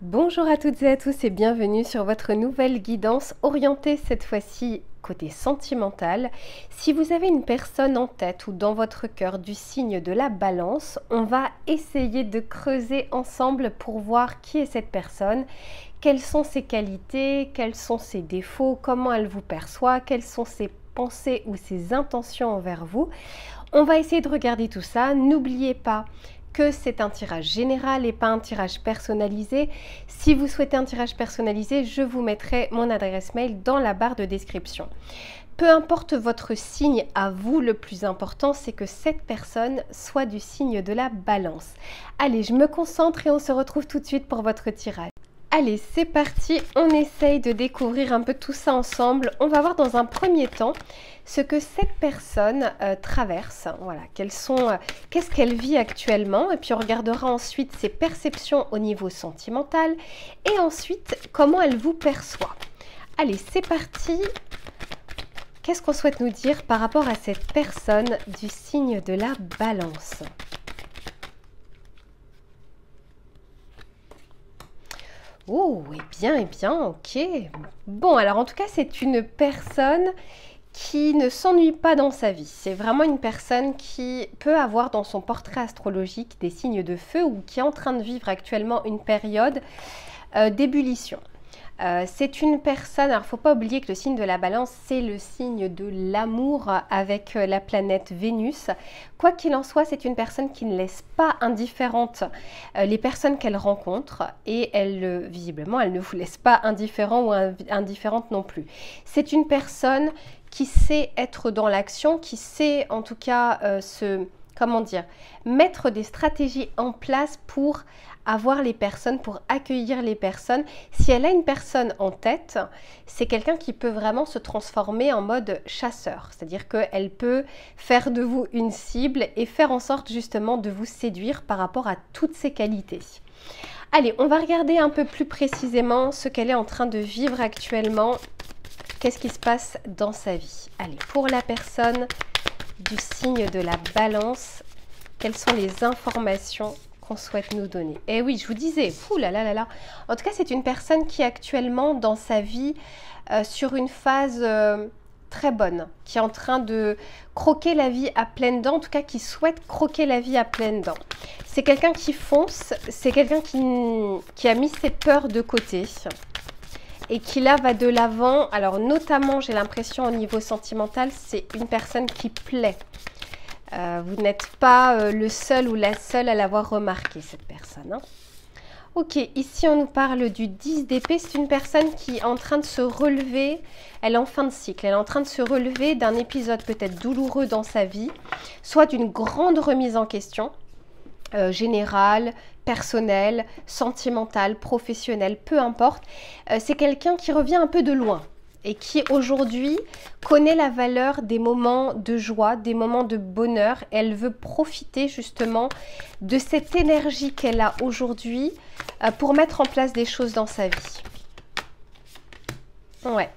Bonjour à toutes et à tous et bienvenue sur votre nouvelle guidance orientée cette fois-ci côté sentimental. Si vous avez une personne en tête ou dans votre cœur du signe de la balance, on va essayer de creuser ensemble pour voir qui est cette personne, quelles sont ses qualités, quels sont ses défauts, comment elle vous perçoit, quelles sont ses pensées ou ses intentions envers vous. On va essayer de regarder tout ça. N'oubliez pas que c'est un tirage général et pas un tirage personnalisé. Si vous souhaitez un tirage personnalisé, je vous mettrai mon adresse mail dans la barre de description. Peu importe votre signe à vous, le plus important, c'est que cette personne soit du signe de la balance. Allez, je me concentre et on se retrouve tout de suite pour votre tirage. Allez, c'est parti, on essaye de découvrir un peu tout ça ensemble. On va voir dans un premier temps ce que cette personne traverse, voilà, qu'est-ce qu'elle vit actuellement, et puis on regardera ensuite ses perceptions au niveau sentimental, et ensuite comment elle vous perçoit. Allez, c'est parti. Qu'est-ce qu'on souhaite nous dire par rapport à cette personne du signe de la balance ? Oh, eh bien, ok. Bon, alors en tout cas, c'est une personne qui ne s'ennuie pas dans sa vie. C'est vraiment une personne qui peut avoir dans son portrait astrologique des signes de feu ou qui est en train de vivre actuellement une période d'ébullition. C'est une personne, alors il ne faut pas oublier que le signe de la balance, c'est le signe de l'amour avec la planète Vénus. Quoi qu'il en soit, c'est une personne qui ne laisse pas indifférente les personnes qu'elle rencontre et visiblement, elle ne vous laisse pas indifférent ou indifférente non plus. C'est une personne qui sait être dans l'action, qui sait en tout cas mettre des stratégies en place pour avoir les personnes, pour accueillir les personnes. Si elle a une personne en tête, c'est quelqu'un qui peut vraiment se transformer en mode chasseur. C'est-à-dire qu'elle peut faire de vous une cible et faire en sorte justement de vous séduire par rapport à toutes ses qualités. Allez, on va regarder un peu plus précisément ce qu'elle est en train de vivre actuellement. Qu'est-ce qui se passe dans sa vie? Allez, pour la personne du signe de la balance, quelles sont les informations qu'on souhaite nous donner? Eh oui, je vous disais, fou là là là là. En tout cas, c'est une personne qui est actuellement dans sa vie sur une phase très bonne, qui est en train de croquer la vie à pleines dents, en tout cas qui souhaite croquer la vie à pleines dents. C'est quelqu'un qui fonce, c'est quelqu'un qui a mis ses peurs de côté et qui là va de l'avant. Alors notamment, j'ai l'impression au niveau sentimental, c'est une personne qui plaît. Vous n'êtes pas le seul ou la seule à l'avoir remarqué, cette personne. Hein. Ok, ici on nous parle du 10 d'épée. C'est une personne qui est en train de se relever. Elle est en fin de cycle. Elle est en train de se relever d'un épisode peut-être douloureux dans sa vie, soit d'une grande remise en question, générale, personnelle, sentimentale, professionnelle, peu importe. C'est quelqu'un qui revient un peu de loin et qui aujourd'hui connaît la valeur des moments de joie, des moments de bonheur. Elle veut profiter justement de cette énergie qu'elle a aujourd'hui pour mettre en place des choses dans sa vie. Ouais.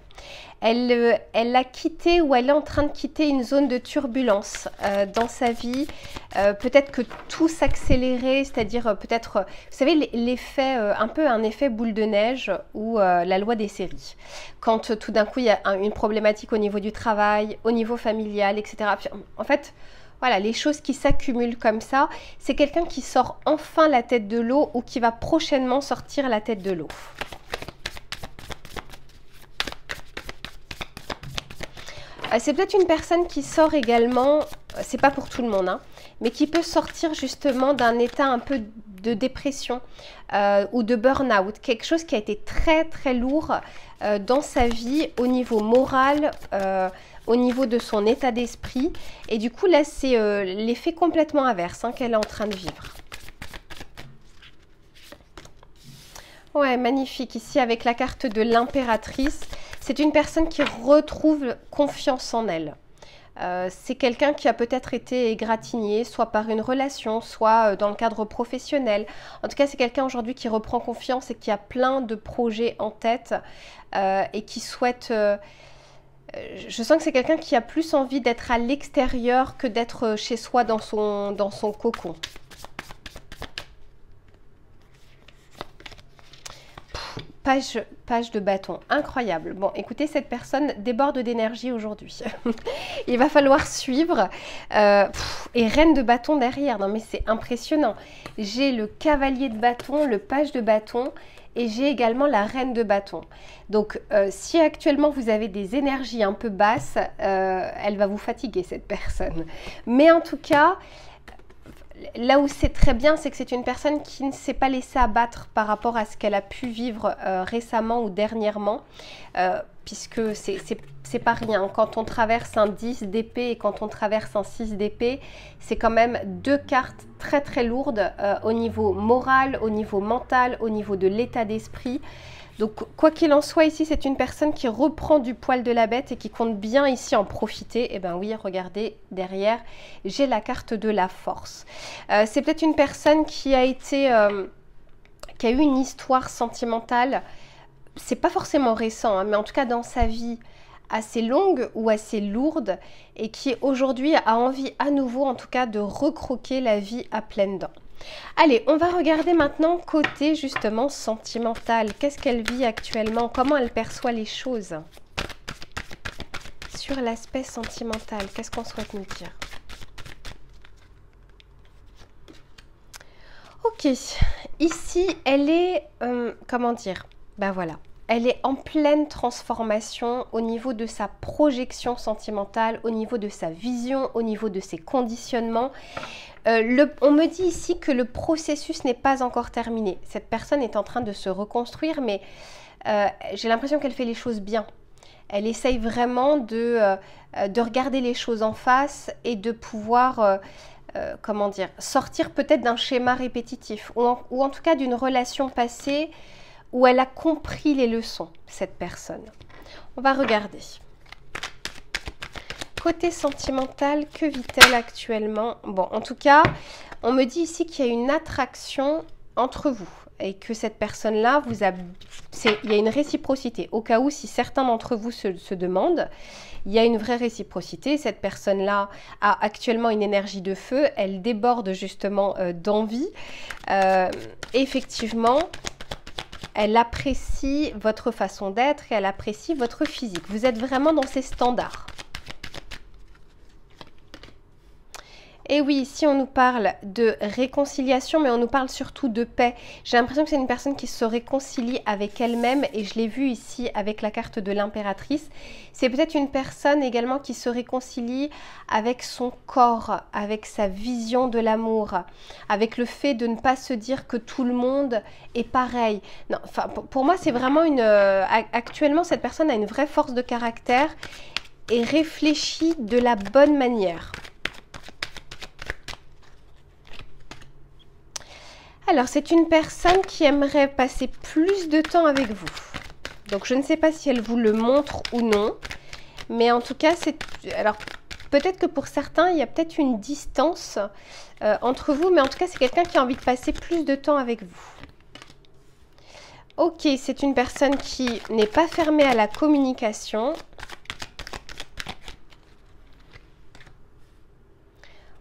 Elle a quitté ou elle est en train de quitter une zone de turbulence dans sa vie. Peut-être que tout s'accélérait, c'est-à-dire peut-être, vous savez, l'effet, un peu un effet boule de neige ou la loi des séries. Quand tout d'un coup, il y a une problématique au niveau du travail, au niveau familial, etc. En fait, voilà, les choses qui s'accumulent comme ça, c'est quelqu'un qui sort enfin la tête de l'eau ou qui va prochainement sortir la tête de l'eau. C'est peut-être une personne qui sort également, c'est pas pour tout le monde, hein, mais qui peut sortir justement d'un état un peu de dépression ou de burn-out, quelque chose qui a été très très lourd dans sa vie au niveau moral, au niveau de son état d'esprit. Et du coup là c'est l'effet complètement inverse qu'elle est en train de vivre. Ouais, magnifique, ici avec la carte de l'impératrice. C'est une personne qui retrouve confiance en elle. C'est quelqu'un qui a peut-être été égratigné, soit par une relation, soit dans le cadre professionnel. En tout cas, c'est quelqu'un aujourd'hui qui reprend confiance et qui a plein de projets en tête et qui souhaite... je sens que c'est quelqu'un qui a plus envie d'être à l'extérieur que d'être chez soi dans son cocon. page de bâton, incroyable. Bon, écoutez, cette personne déborde d'énergie aujourd'hui. Il va falloir suivre. Et reine de bâton derrière, non mais c'est impressionnant. J'ai le cavalier de bâton, le page de bâton et j'ai également la reine de bâton. Donc, si actuellement vous avez des énergies un peu basses, elle va vous fatiguer cette personne. Mais en tout cas, là où c'est très bien, c'est que c'est une personne qui ne s'est pas laissée abattre par rapport à ce qu'elle a pu vivre récemment ou dernièrement, puisque c'est pas rien. Quand on traverse un 10 d'épée et quand on traverse un 6 d'épée, c'est quand même deux cartes très très lourdes au niveau moral, au niveau mental, au niveau de l'état d'esprit. Donc, quoi qu'il en soit, ici, c'est une personne qui reprend du poil de la bête et qui compte bien ici en profiter. Et bien oui, regardez, derrière, j'ai la carte de la force. C'est peut-être une personne qui a été, qui a eu une histoire sentimentale. C'est pas forcément récent, hein, mais en tout cas dans sa vie assez longue ou assez lourde et qui aujourd'hui a envie à nouveau, en tout cas, de recroquer la vie à pleines dents. Allez, on va regarder maintenant côté justement sentimental. Qu'est-ce qu'elle vit actuellement? Comment elle perçoit les choses? Sur l'aspect sentimental, qu'est-ce qu'on souhaite nous dire? Ok, ici, elle est, comment dire? Ben voilà, elle est en pleine transformation au niveau de sa projection sentimentale, au niveau de sa vision, au niveau de ses conditionnements. On me dit ici que le processus n'est pas encore terminé. Cette personne est en train de se reconstruire, mais j'ai l'impression qu'elle fait les choses bien. Elle essaye vraiment de regarder les choses en face et de pouvoir, comment dire, sortir peut-être d'un schéma répétitif ou en tout cas d'une relation passée où elle a compris les leçons, cette personne. On va regarder. Côté sentimental, que vit-elle actuellement? Bon, en tout cas, on me dit ici qu'il y a une attraction entre vous et que cette personne-là, il y a une réciprocité. Au cas où, si certains d'entre vous se demandent, il y a une vraie réciprocité. Cette personne-là a actuellement une énergie de feu. Elle déborde justement d'envie. Effectivement, elle apprécie votre façon d'être et elle apprécie votre physique. Vous êtes vraiment dans ses standards. Et oui, ici on nous parle de réconciliation, mais on nous parle surtout de paix. J'ai l'impression que c'est une personne qui se réconcilie avec elle-même et je l'ai vu ici avec la carte de l'impératrice. C'est peut-être une personne également qui se réconcilie avec son corps, avec sa vision de l'amour, avec le fait de ne pas se dire que tout le monde est pareil. Non, enfin, pour moi, c'est vraiment actuellement, cette personne a une vraie force de caractère et réfléchit de la bonne manière. Alors, c'est une personne qui aimerait passer plus de temps avec vous. Donc, je ne sais pas si elle vous le montre ou non. Mais en tout cas, alors, peut-être que pour certains, il y a peut-être une distance entre vous. Mais en tout cas, c'est quelqu'un qui a envie de passer plus de temps avec vous. Ok, c'est une personne qui n'est pas fermée à la communication.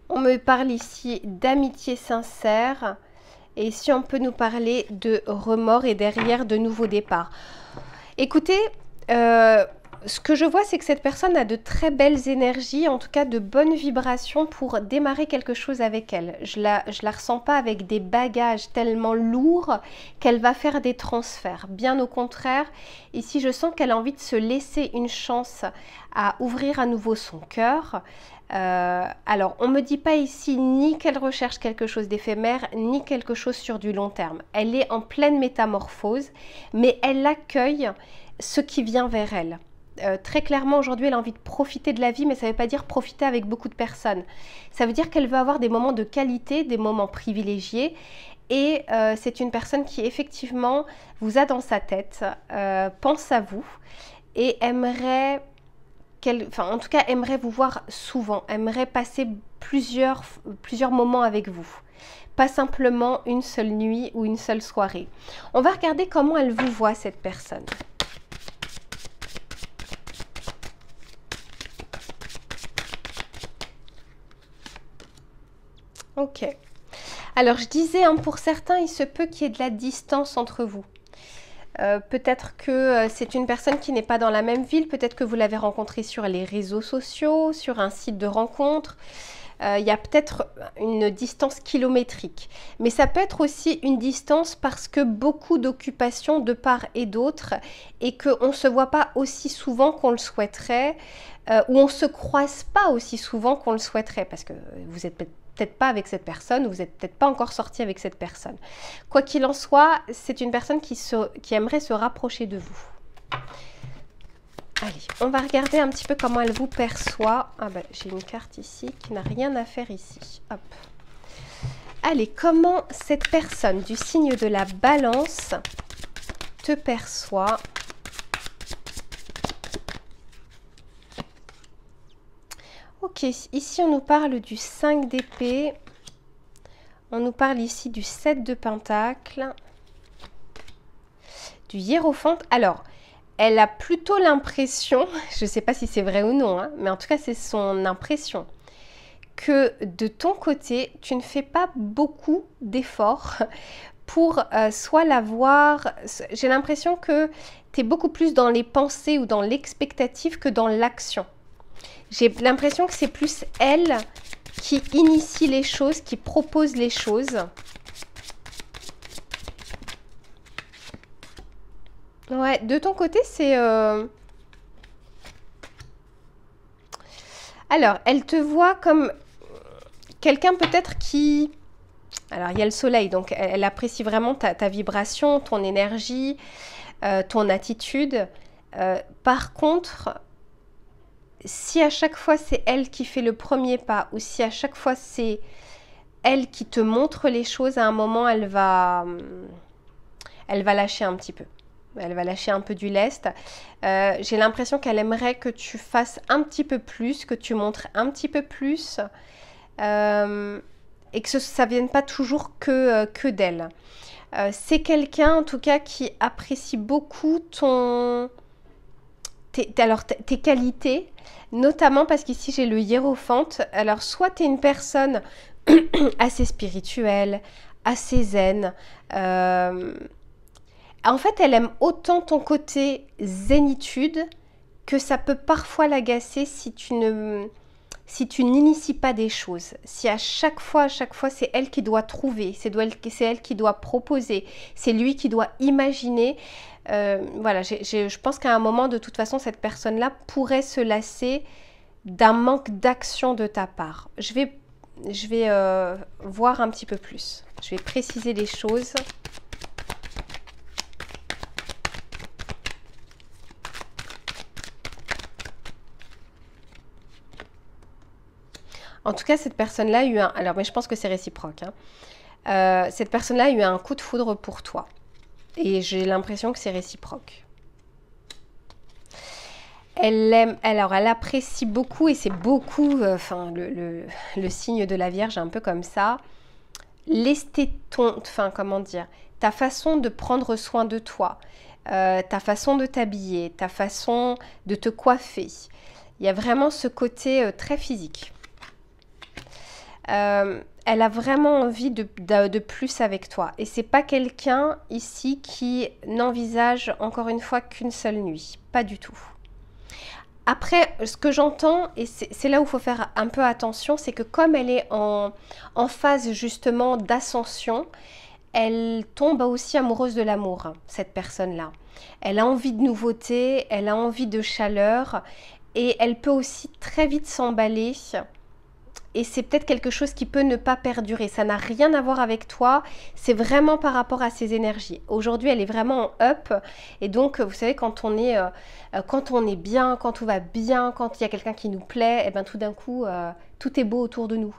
On me parle ici d'amitié sincère. Et ici, on peut nous parler de remords et derrière de nouveaux départs. Écoutez, ce que je vois, c'est que cette personne a de très belles énergies, en tout cas de bonnes vibrations pour démarrer quelque chose avec elle. Je la ressens pas avec des bagages tellement lourds qu'elle va faire des transferts. Bien au contraire, ici, je sens qu'elle a envie de se laisser une chance à ouvrir à nouveau son cœur. Alors, on ne me dit pas ici ni qu'elle recherche quelque chose d'éphémère, ni quelque chose sur du long terme. Elle est en pleine métamorphose, mais elle accueille ce qui vient vers elle. Très clairement, aujourd'hui, elle a envie de profiter de la vie, mais ça ne veut pas dire profiter avec beaucoup de personnes. Ça veut dire qu'elle veut avoir des moments de qualité, des moments privilégiés. Et c'est une personne qui, effectivement, vous a dans sa tête, pense à vous et aimerait... en tout cas, aimerait vous voir souvent, aimerait passer plusieurs moments avec vous. Pas simplement une seule nuit ou une seule soirée. On va regarder comment elle vous voit, cette personne. Ok. Alors, je disais, hein, pour certains, il se peut qu'il y ait de la distance entre vous. Peut-être que c'est une personne qui n'est pas dans la même ville, peut-être que vous l'avez rencontrée sur les réseaux sociaux, sur un site de rencontre. Il y a peut-être une distance kilométrique. Mais ça peut être aussi une distance parce que beaucoup d'occupations de part et d'autre et qu'on ne se voit pas aussi souvent qu'on le souhaiterait ou on ne se croise pas aussi souvent qu'on le souhaiterait parce que vous êtes peut-être pas avec cette personne, ou vous n'êtes peut-être pas encore sorti avec cette personne. Quoi qu'il en soit, c'est une personne qui aimerait se rapprocher de vous. Allez, on va regarder un petit peu comment elle vous perçoit. Ah ben, j'ai une carte ici qui n'a rien à faire ici. Hop. Allez, comment cette personne du signe de la Balance te perçoit? Ok, ici on nous parle du 5 d'épée. On nous parle ici du 7 de Pentacle. Du Hiérophante. Alors, elle a plutôt l'impression, je ne sais pas si c'est vrai ou non, hein, mais en tout cas c'est son impression, que de ton côté, tu ne fais pas beaucoup d'efforts pour soit la voir. J'ai l'impression que tu es beaucoup plus dans les pensées ou dans l'expectative que dans l'action. J'ai l'impression que c'est plus elle qui initie les choses, qui propose les choses. Ouais, de ton côté, c'est... Alors, elle te voit comme quelqu'un peut-être qui... Alors, il y a le soleil, donc elle apprécie vraiment ta vibration, ton énergie, ton attitude. Par contre, si à chaque fois c'est elle qui fait le premier pas, ou si à chaque fois c'est elle qui te montre les choses, à un moment, elle va lâcher un petit peu. Elle va lâcher un peu du lest. J'ai l'impression qu'elle aimerait que tu fasses un petit peu plus, que tu montres un petit peu plus et que ça ne vienne pas toujours que d'elle. C'est quelqu'un en tout cas qui apprécie beaucoup tes qualités, notamment parce qu'ici j'ai le Hiérophante. Alors soit tu es une personne assez spirituelle, assez zen, en fait, elle aime autant ton côté zénitude que ça peut parfois l'agacer si tu n'inities pas des choses. Si à chaque fois, c'est elle qui doit trouver, c'est elle qui doit proposer, c'est lui qui doit imaginer. Voilà, je pense qu'à un moment, de toute façon, cette personne-là pourrait se lasser d'un manque d'action de ta part. Je vais voir un petit peu plus. Je vais préciser les choses. En tout cas, cette personne-là a eu un... Alors, mais je pense que c'est réciproque. Hein. Cette personne-là a eu un coup de foudre pour toi. Et j'ai l'impression que c'est réciproque. Elle apprécie beaucoup, et c'est beaucoup, le signe de la Vierge, un peu comme ça. Comment dire, ta façon de prendre soin de toi, ta façon de t'habiller, ta façon de te coiffer. Il y a vraiment ce côté très physique. Elle a vraiment envie de plus avec toi. Et c'est pas quelqu'un ici qui n'envisage encore une fois qu'une seule nuit. Pas du tout. Après, ce que j'entends, et c'est là où il faut faire un peu attention, c'est que comme elle est en phase justement d'ascension, elle tombe aussi amoureuse de l'amour, cette personne-là. Elle a envie de nouveauté, elle a envie de chaleur, et elle peut aussi très vite s'emballer. Et c'est peut-être quelque chose qui peut ne pas perdurer. Ça n'a rien à voir avec toi. C'est vraiment par rapport à ses énergies. Aujourd'hui, elle est vraiment en up. Et donc, vous savez, quand on est bien, quand tout va bien, quand il y a quelqu'un qui nous plaît, et ben tout d'un coup, tout est beau autour de nous.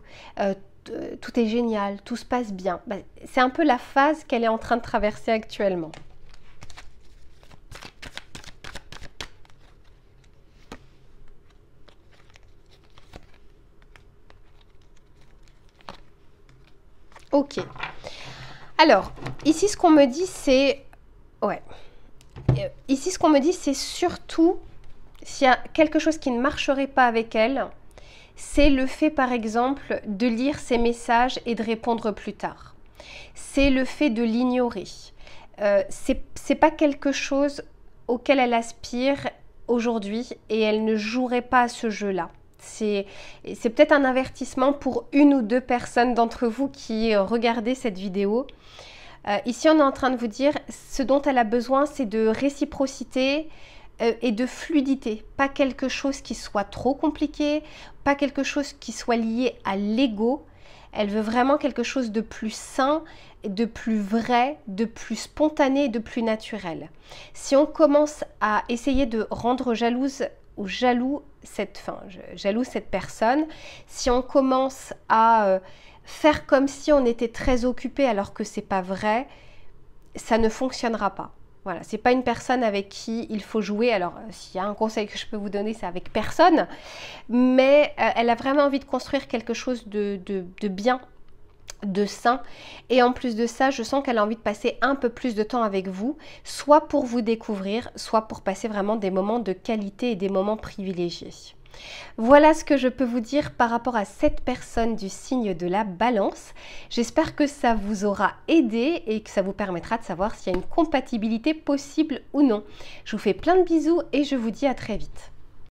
Tout est génial, tout se passe bien. Ben, c'est un peu la phase qu'elle est en train de traverser actuellement. Ok. Alors, ici, ce qu'on me dit, c'est... Ouais. Ici, ce qu'on me dit, c'est surtout, s'il y a quelque chose qui ne marcherait pas avec elle, c'est le fait, par exemple, de lire ses messages et de répondre plus tard. C'est le fait de l'ignorer. c'est pas quelque chose auquel elle aspire aujourd'hui et elle ne jouerait pas à ce jeu-là. C'est peut-être un avertissement pour une ou deux personnes d'entre vous qui regardez cette vidéo. Ici, on est en train de vous dire ce dont elle a besoin, c'est de réciprocité et de fluidité. Pas quelque chose qui soit trop compliqué, pas quelque chose qui soit lié à l'ego. Elle veut vraiment quelque chose de plus sain, de plus vrai, de plus spontané et de plus naturel. Si on commence à essayer de rendre jalouse ou jaloux cette personne, si on commence à faire comme si on était très occupé alors que c'est pas vrai, ça ne fonctionnera pas. Voilà, c'est pas une personne avec qui il faut jouer. Alors, s'il y a un conseil que je peux vous donner, c'est avec personne. Mais elle a vraiment envie de construire quelque chose de bien, de sain. Et en plus de ça, je sens qu'elle a envie de passer un peu plus de temps avec vous, soit pour vous découvrir, soit pour passer vraiment des moments de qualité et des moments privilégiés. Voilà ce que je peux vous dire par rapport à cette personne du signe de la Balance. J'espère que ça vous aura aidé et que ça vous permettra de savoir s'il y a une compatibilité possible ou non. Je vous fais plein de bisous et je vous dis à très vite.